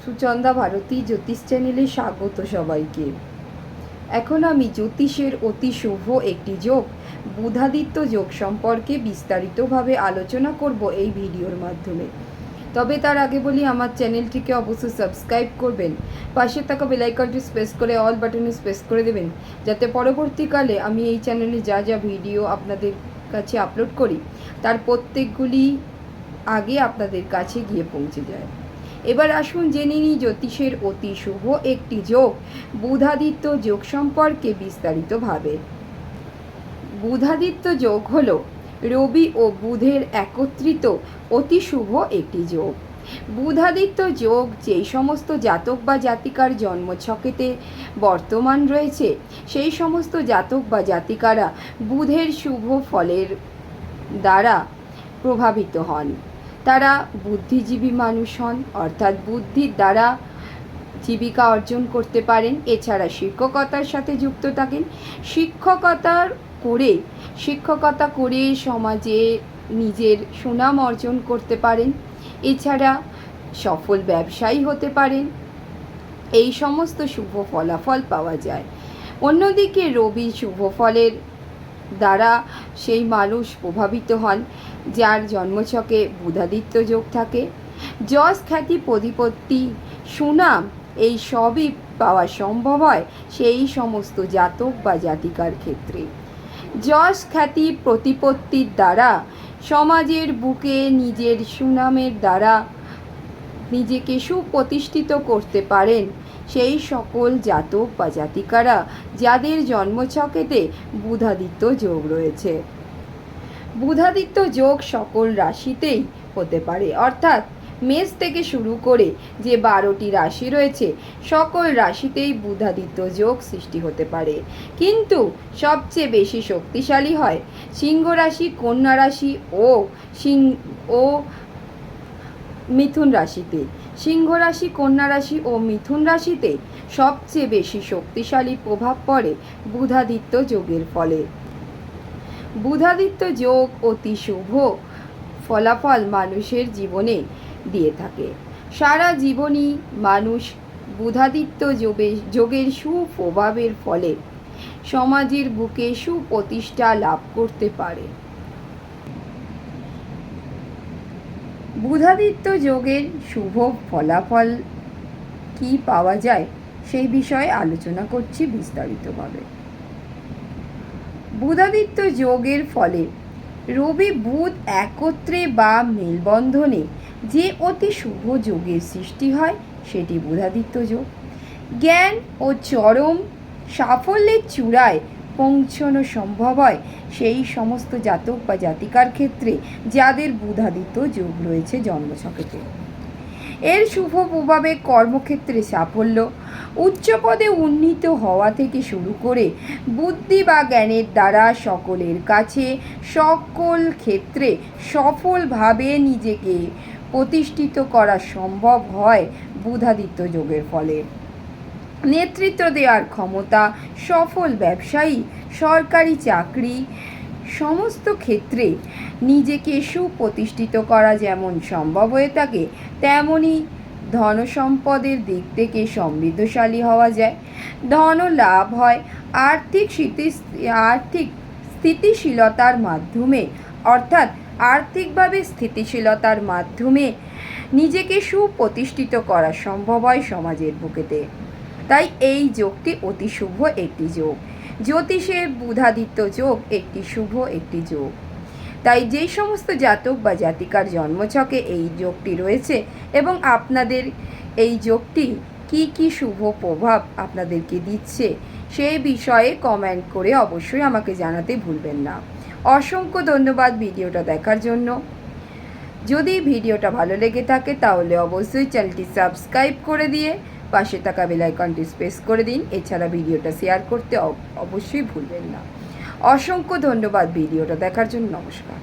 সুচন্দা ভারতী জ্যোতিষ চ্যানেলে স্বাগত সবাইকে। এখন আমি জ্যোতিষের অতি শুভ একটি যোগ বুধাদিত্য যোগ সম্পর্কে বিস্তারিতভাবে আলোচনা করব এই ভিডিওর মাধ্যমে। তবে তার আগে বলি, আমার চ্যানেলটিকে অবশ্যই সাবস্ক্রাইব করবেন, পাশে থাকা বেল আইকনটি প্রেস করে অল বাটনে প্রেস করে দেবেন, যাতে পরবর্তীকালে আমি এই চ্যানেলে যা যা ভিডিও আপনাদের কাছে আপলোড করি তার প্রত্যেকগুলি আগে আপনাদের কাছে গিয়ে পৌঁছে যায়। এবার আসুন জেনে নিই জ্যোতিষের অতি শুভ একটি যোগ বুধাদিত্য যোগ সম্পর্কে বিস্তারিতভাবে। বুধাদিত্য যোগ হল রবি ও বুধের একত্রিত অতি শুভ একটি যোগ। বুধাদিত্য যোগ যেই সমস্ত জাতক বা জাতিকার জন্মছকেতে বর্তমান রয়েছে, সেই সমস্ত জাতক বা জাতিকারা বুধের শুভ ফলের দ্বারা প্রভাবিত হন। তারা বুদ্ধিজীবী মানুষ হন, অর্থাৎ বুদ্ধির দ্বারা জীবিকা অর্জন করতে পারেন। এছাড়া শিক্ষকতার সাথে যুক্ত থাকেন, শিক্ষকতা করে সমাজে নিজের সুনাম অর্জন করতে পারেন। এছাড়া সফল ব্যবসায়ী হতে পারেন। এই সমস্ত শুভ ফলাফল পাওয়া যায়। অন্যদিকে রবি শুভ ফলের দ্বারা সেই মানুষ প্রভাবিত হন যার জন্মছকে বুধাদিত্য যোগ থাকে। যশ, খ্যাতি, প্রতিপত্তি, সুনাম এই সবই পাওয়া সম্ভব হয় সেই সমস্ত জাতক বা জাতিকার ক্ষেত্রে। যশ, খ্যাতি, প্রতিপত্তির দ্বারা সমাজের বুকে নিজের সুনামের দ্বারা নিজেকে সুপ্রতিষ্ঠিত করতে পারেন সেই সকল জাতক বা জাতিকারা যাদের জন্মছকেতে বুধাদিত্য যোগ রয়েছে। বুধাদিত্য যোগ সকল রাশিতেই হতে পারে, অর্থাৎ মেষ থেকে শুরু করে যে 12টি রাশি রয়েছে সকল রাশিতেই বুধাদিত্য যোগ সৃষ্টি হতে পারে। কিন্তু সবচেয়ে বেশি শক্তিশালী হয় সিংহ রাশি, কন্যা রাশি ও মিথুন রাশিতে। সিংহ রাশি, কন্যা রাশি ও মিথুন রাশিতে সবচেয়ে বেশি শক্তিশালী প্রভাব পড়ে বুধাদিত্য যোগের ফলে। বুধাদিত্য যোগ অতি শুভ ফলাফল মানুষের জীবনে দিয়ে থাকে। সারা জীবনই মানুষ বুধাদিত্য যোগের সুপ্রভাবের ফলে সমাজের বুকে সুপ্রতিষ্ঠা লাভ করতে পারে। বুধাদিত্য যোগের শুভ ফলাফল কি পাওয়া যায় সেই বিষয়ে আলোচনা করছি বিস্তারিতভাবে। বুধাদিত্য যোগের ফলে রবি বুধ একত্রে বা মেলবন্ধনে যে অতি শুভ যোগের সৃষ্টি হয় সেটি বুধাদিত্য যোগ। জ্ঞান ও চরম সাফল্যের চূড়ায় পৌঁছানো সম্ভব হয় সেই সমস্ত জাতক বা জাতিকার ক্ষেত্রে যাদের বুধাদিত্য যোগ রয়েছে জন্মছকেতে। এর শুভ প্রভাবে কর্মক্ষেত্রে সাফল্য, উচ্চ পদে উন্নীত হওয়া থেকে শুরু করে বুদ্ধি বা জ্ঞানের দ্বারা সকলের কাছে সকল ক্ষেত্রে সফলভাবে নিজেকে প্রতিষ্ঠিত করা সম্ভব হয় বুধাদিত্য যোগের ফলে। নেতৃত্ব দেওয়ার ক্ষমতা, সফল ব্যবসায়ী, সরকারি চাকরি সমস্ত ক্ষেত্রে নিজেকে সুপ্রতিষ্ঠিত করা যেমন সম্ভব হয়ে থাকে, তেমনি ধনসম্পদের দিক থেকে সমৃদ্ধশালী হওয়া যায়। ধন লাভ হয় আর্থিক স্থিতিশীলতার মাধ্যমে, অর্থাৎ আর্থিকভাবে স্থিতিশীলতার মাধ্যমে নিজেকে সুপ্রতিষ্ঠিত করা সম্ভব হয় সমাজের বুকেতে। তাই এই যোগটি অতি শুভ একটি যোগ। জ্যোতিষে বুধাদিত্য যোগ একটি শুভ একটি যোগ। তাই যেই সমস্ত জাতক বা জাতিকার জন্মছকে এই যোগটি রয়েছে এবং আপনাদের এই যোগটি কি কি শুভ প্রভাব আপনাদেরকে দিচ্ছে সেই বিষয়ে কমেন্ট করে অবশ্যই আমাকে জানাতে ভুলবেন না। অসংখ্য ধন্যবাদ ভিডিওটা দেখার জন্য। যদি ভিডিওটা ভালো লেগে থাকে তাহলে অবশ্যই চ্যানেলটি সাবস্ক্রাইব করে দিয়ে পাশে থাকা বেল আইকনটি প্রেস করে দিন। এছাড়া ভিডিওটা শেয়ার করতে অবশ্যই ভুলবেন না। অসংখ্য ধন্যবাদ ভিডিওটা দেখার জন্য। নমস্কার।